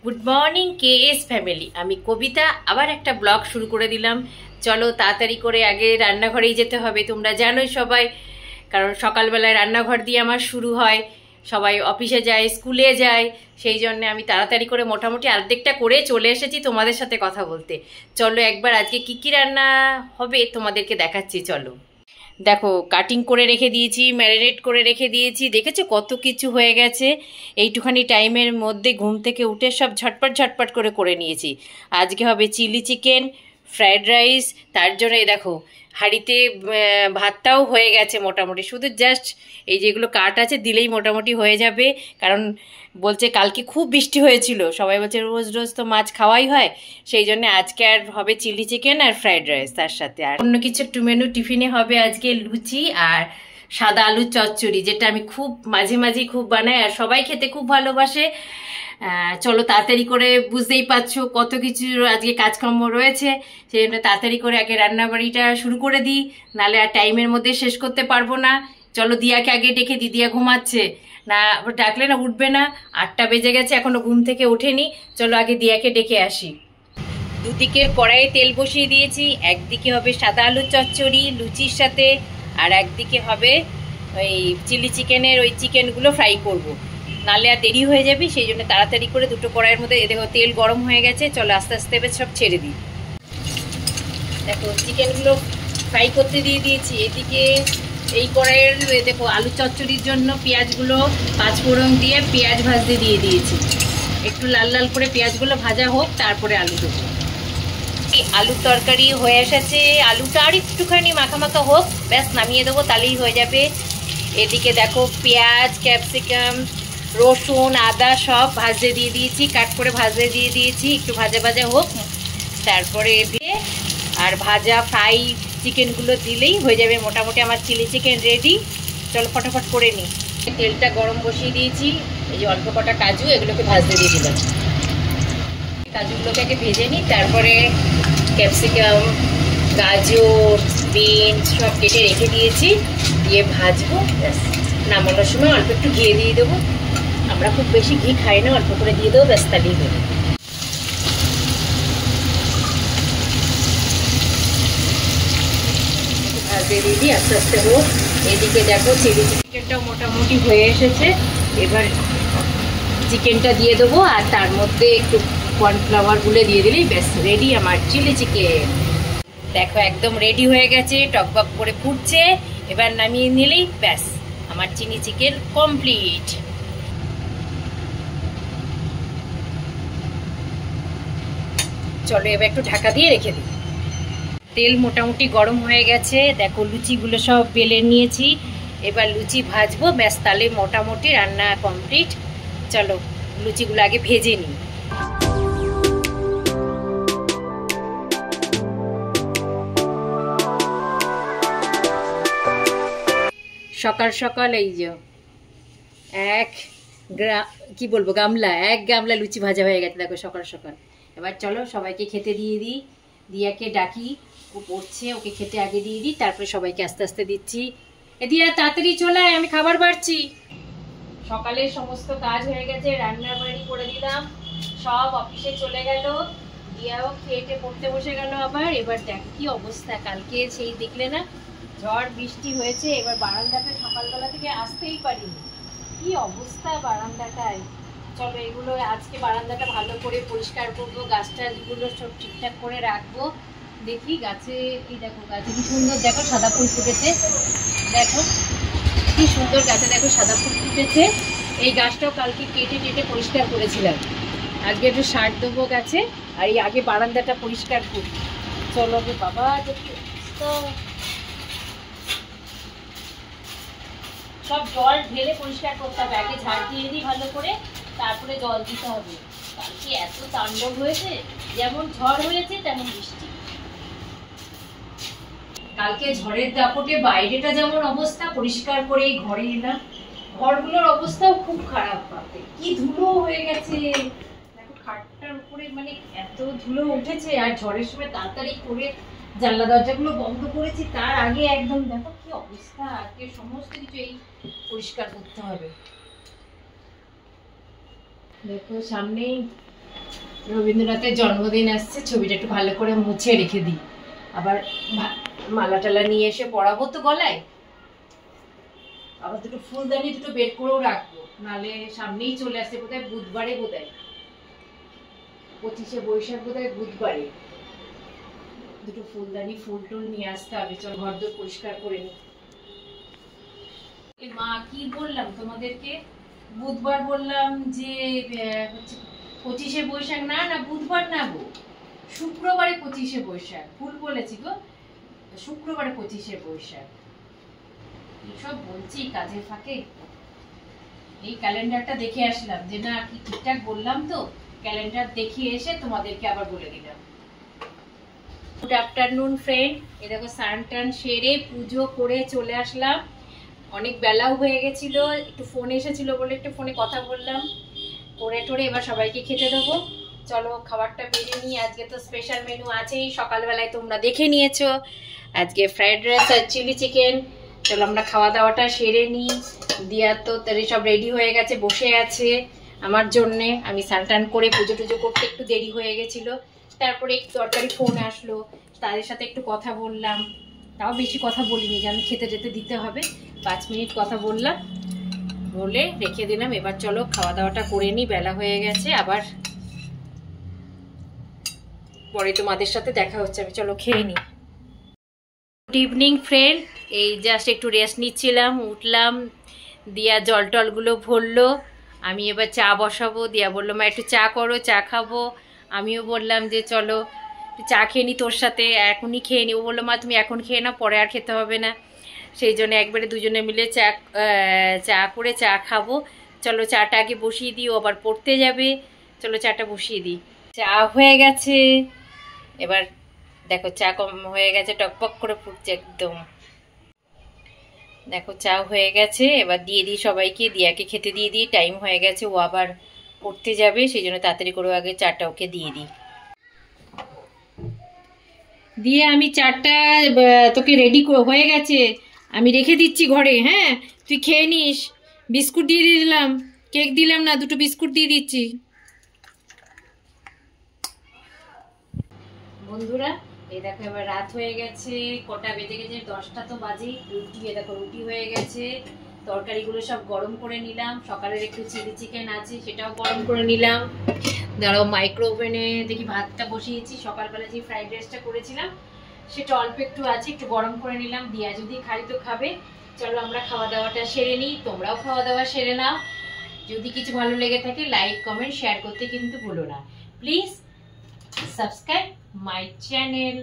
Good morning KS family. আমি কবিতা আবার একটা ব্লগ শুরু করে দিলাম। চলো তাড়াতাড়ি করে আগে রান্নাঘরেই যেতে হবে, তোমরা জানোই সবাই, কারণ সকালবেলায় রান্নাঘর দিয়ে আমার শুরু হয়। সবাই অফিসে যায়, স্কুলে যায়, সেই জন্য আমি তাড়াতাড়ি করে মোটামুটি অর্ধেকটা করে চলে এসেছি তোমাদের সাথে কথা বলতে। চলো একবার আজকে কি কি রান্না হবে তোমাদেরকে দেখাচ্ছি। চলো দেখো, কাটিং করে রেখে দিয়েছি, ম্যারিনেট করে রেখে দিয়েছি। দেখেছো কত কিছু হয়ে গেছে এইটুখানি টাইমের মধ্যে। ঘুম থেকে উঠে সব ঝটপট ঝটপট করে নিয়েছি। আজকে হবে চিলি চিকেন, ফ্রায়েড রাইস। তার জন্য এই দেখো হাঁড়িতে ভাতটাও হয়ে গেছে মোটামুটি, শুধু জাস্ট এই যেগুলো কাট আছে দিলেই মোটামুটি হয়ে যাবে। কারণ বলছে কালকে খুব বৃষ্টি হয়েছিল, সবাই বলছে রোজ রোজ তো মাছ খাওয়াই হয়, সেই জন্য আজকে আর হবে চিলি চিকেন আর ফ্রায়েড রাইস। তার সাথে আর অন্য কিছু একটু মেনু টিফিনে হবে আজকে লুচি আর সাদা আলুর চচ্চড়ি, যেটা আমি খুব মাঝে মাঝেই খুব বানাই আর সবাই খেতে খুব ভালোবাসে। চলো তাড়াতাড়ি করে, বুঝতেই পারছো কত কিছু আজকে কাজকর্ম রয়েছে, সেই জন্য তাড়াতাড়ি করে আগে রান্নাবাড়িটা শুরু করে দিই, নাহলে আর টাইমের মধ্যে শেষ করতে পারবো না। চলো দিয়াকে আগে ডেকে দিই, দিয়া ঘুমাচ্ছে না, ডাকলে না উঠবে না। 8টা বেজে গেছে, এখনো ঘুম থেকে ওঠেনি। চলো আগে দিয়াকে ডেকে আসি। দুদিকের কড়াইয়ে তেল বসিয়ে দিয়েছি। একদিকে হবে সাদা আলুর চচ্চড়ি লুচির সাথে, আর একদিকে হবে ওই চিলি চিকেনের ওই চিকেনগুলো ফ্রাই করব, নাহলে আর দেরি হয়ে যাবে। সেই জন্য তাড়াতাড়ি করে দুটো কড়াইয়ের মধ্যে দেখো তেল গরম হয়ে গেছে। চলো আস্তে আস্তে এবার সব ছেড়ে দিই। দেখো চিকেনগুলো ফ্রাই করতে দিয়ে দিয়েছি। এদিকে এই কড়াইয়ের দেখো আলু চচ্চড়ির জন্য পেঁয়াজগুলো পাঁচফোড়ন দিয়ে পেঁয়াজ ভাজতে দিয়ে দিয়েছি। একটু লাল লাল করে পেঁয়াজগুলো ভাজা হোক, তারপরে আলু দেবো। আলুর তরকারি হয়ে এসেছে, আলুটা আর একটুখানি মাখা মাখা হোক, ব্যাস নামিয়ে দেবো, তাহলেই হয়ে যাবে। এদিকে দেখো পেঁয়াজ, ক্যাপসিকাম, রসুন, আদা সব ভাজতে দিয়ে দিয়েছি, কাট করে ভাজতে দিয়ে দিয়েছি। একটু ভাজা ভাজা হোক, তারপরে দিয়ে আর ভাজা ফ্রাই চিকেনগুলো দিলেই হয়ে যাবে মোটামুটি আমার চিলি চিকেন রেডি। চলো ফটাফট করে নিই। তেলটা গরম বসিয়ে দিয়েছি, এই যে অল্প কটা কাজু এগুলোকে ভাজতে দিয়ে দিলাম। কাজুগুলোকে আগে ভেজে নিই, তারপরে ক্যাপসিকাম, গাজর, বিনস সব কেটে রেখে দিয়েছি, দিয়ে ভাজবো। ব্যাস নামানোর সময় অল্প একটু ঘি দিয়ে দেবো, আমরা খুব বেশি ঘি খাই না, অল্প করে দিয়ে দেবো, ব্যাস তাহলেই দেবো। ভাজতে দিয়ে দিই আস্তে আস্তে হোক। এদিকে দেখো চিলি চিকেনটাও মোটামুটি হয়ে এসেছে। এবার চিকেনটা দিয়ে দেবো, আর তার মধ্যে একটু কর্নফ্লাওয়ার গুলে দিয়ে দিলেই ব্যাস রেডি আমার চিলি চিকেন। দেখো একদম রেডি হয়ে গেছে, টকবক করে ফুটছে। এবার নামিয়ে নিলেই ব্যাস আমার চিলি চিকেন কমপ্লিট। চলো এবার একটু ঢাকা দিয়ে রেখে দিই। তেল মোটামুটি গরম হয়ে গেছে, দেখো লুচিগুলো সব বেলে নিয়েছি। এবার লুচি ভাজবো, ব্যাস তাহলে মোটামুটি রান্না কমপ্লিট। চলো লুচিগুলো আগে ভেজে নিই। সকাল সকাল এই যে কি বলবো গামলা, 1 গামলা লুচি ভাজা হয়ে গেছে দেখো সকাল সকাল। এবার চলো সবাইকে খেতে দিয়ে দিই। দিয়াকে ডাকি, ও পড়ছে, ওকে খেতে আগে দিয়ে দিই, তারপরে সবাইকে আস্তে আস্তে দিচ্ছি। দিয়া তাড়াতাড়ি চলে আয়, আমি খাবার বাড়ছি। সকালের সমস্ত কাজ হয়ে গেছে, রান্না বাড়ি করে দিলাম, সব অফিসে চলে গেল। দিয়াও খেয়ে পড়তে বসে গেল আবার। এবার দেখ কি অবস্থা, কালকে সেই দেখলে না ঝড় বৃষ্টি হয়েছে। এবার বারান্দাটা সকালবেলা থেকে আসতেই পারিনি, কি অবস্থা বারান্দাটায়। চলো এগুলো আজকে বারান্দাটা ভালো করে পরিষ্কার করবো, গাছ টাছগুলো সব ঠিকঠাক করে রাখবো। দেখি গাছে, এই দেখো গাছে কি সুন্দর, দেখো সাদা ফুল ফুটেছে, দেখো কি সুন্দর গাছে দেখো সাদা ফুল ফুটেছে। এই গাছটাও কালকে কেটে কেটে পরিষ্কার করেছিলাম, আজকে একটু সার দেবো গাছে। আর এই আগে বারান্দাটা পরিষ্কার করি। চলো রে বাবা, সব জল ঢেলে পরিষ্কার করতে হবে, আগে ঝাড় দিয়ে দিই ভালো করে, তারপরে জল দিতে হবে। কালকে এত তাণ্ডব হয়েছে, যেমন ঝড় হয়েছে তেমন বৃষ্টি। কালকে ঝড়ের দাপটে বাইরেটা যেমন অবস্থা, পরিষ্কার করে ঘরে এলাম, ঘরগুলোর অবস্থাও খুব খারাপ। পাবে কি ধুলো হয়ে গেছে দেখো, খাটটার উপরে মানে এত ধুলো উঠেছে। আর ঝড়ের সময় তাড়াতাড়ি করে জানলা দরজাগুলো বন্ধ করেছি, তার আগে একদম দেখো কি অবস্থা। আজকে সমস্ত কিছু এই পরিষ্কার করতে হবে। দেখো সামনেই রবীন্দ্রনাথের জন্মদিন আসছে, ছবিটা একটু ভালো করে মুছে রেখে দিই, আবার মালা টালা নিয়ে এসে পরাবো তো গলায়। আবার দুটো ফুলদানি দুটো বের করেও রাখবো, নালে সামনেই চলে আসছে বোধহয় বুধবারে, বোধহয় 25শে বৈশাখ, বোধহয় বুধবারে। দুটো ফুলদানি ফুল টুল নিয়ে আসতে হবে। চল ঘর দোর পরিষ্কার করে নি। মা কি বললাম তোমাদেরকে, বুধবার বললাম যে হচ্ছে 25শে বৈশাখ, না না বুধবার না গো, শুক্রবারে 25শে বৈশাখ, ভুল বলেছি গো, শুক্রবারে 25শে বৈশাখ। এইসব বলছি কাজের ফাঁকে। এই ক্যালেন্ডারটা দেখে আসলাম যে না কি ঠিকঠাক বললাম তো, ক্যালেন্ডার দেখিয়ে এসে তোমাদেরকে আবার বলে দিলাম। গুড আফটারনুন ফ্রেন্ড, এ দেখো স্নান টান সেরে পুজো করে চলে আসলাম। অনেক বেলাও হয়ে গেছিল, একটু ফোন এসেছিল বলে একটু ফোনে কথা বললাম, করে টোরে এবার সবাইকে খেতে দেবো। চলো খাবারটা বেরিয়ে নিই। আজকে তো স্পেশাল মেনু আছেই, সকালবেলায় তোমরা দেখে নিয়েছো, আজকে ফ্রাইড রাইস আর চিলি চিকেন। চলো আমরা খাওয়া দাওয়াটা সেরে নিই। দিয়া তো সব রেডি হয়ে গেছে, বসে আছে আমার জন্যে। আমি স্নান টান করে পুজো টুজো করতে একটু দেরি হয়ে গেছিলো, তারপরে একটু দরকারি ফোন আসলো, তাদের সাথে একটু কথা বললাম। তাও বেশি কথা বলিনি, যে আমি খেতে যেতে দিতে হবে, 5 মিনিট কথা বললাম, বলে রেখে দিলাম। এবার চলো খাওয়া দাওয়াটা করে নিই, বেলা হয়ে গেছে, আবার পরে তোমাদের সাথে দেখা হচ্ছে। আমি চলো খেয়ে নিই। গুড ইভিনিং ফ্রেন্ড, এই জাস্ট একটু রেস্ট নিচ্ছিলাম, উঠলাম, দিয়া জল টলগুলো ভরলো। আমি এবার চা বসাবো। দিয়া বললো মা একটু চা করো, চা খাবো। আমিও বললাম যে চলো চা খেয়ে নি তোর সাথে, এখনই খেয়ে নি। ও বললো মা তুমি এখন খেয়ে নাও, পরে আর খেতে হবে না। সেই জন্য একবারে দুজনে মিলে চা করে চা খাবো। চলো চাটা আগে বসিয়ে দিই, ও আবার পড়তে যাবে। চলো চাটা বসিয়ে দিই। চা হয়ে গেছে, এবার দেখো চা কম হয়ে গেছে, টকপক করে ফুটছে একদম। দেখো চা হয়ে গেছে, এবার দিয়ে দিই সবাইকে, দিয়াকে খেতে দিয়ে দিই, টাইম হয়ে গেছে, ও আবার পড়তে যাবে, সেই জন্য তাড়াতাড়ি করে আগে চাটা ওকে দিয়ে দিই। দিয়ে আমি চাটা তোকে রেডি হয়ে গেছে, আমি রেখে দিচ্ছি ঘরে, হ্যাঁ তুই খেয়ে নিস। বিস্কুট দিয়ে দিলাম, কেক দিলাম না, দুটো বিস্কুট দিয়ে দিচ্ছি। বন্ধুরা এই দেখো এবার রাত হয়ে গেছে, কটা বেজে গেছে, 10টা তো বাজে। রুটি, এ দেখো রুটি হয়ে গেছে, তরকারিগুলো সব গরম করে নিলাম। সকালের একটু চিলি চিকেন আছে, সেটাও গরম করে নিলাম। দাঁড়াও মাইক্রো ওভেনে দেখি ভাতটা বসিয়েছি, সকালবেলা যে ফ্রাইড রাইসটা করেছিলাম সেটা অল্প একটু আছে, একটু গরম করে নিলাম। দিয়া যদি খাই তো খাবে। চলো আমরা খাওয়া দাওয়াটা সেরে নিই, তোমরাও খাওয়া দাওয়া সেরে নাও। যদি কিছু ভালো লেগে থাকে লাইক কমেন্ট শেয়ার করতে কিন্তু ভুলো না। Please subscribe my channel.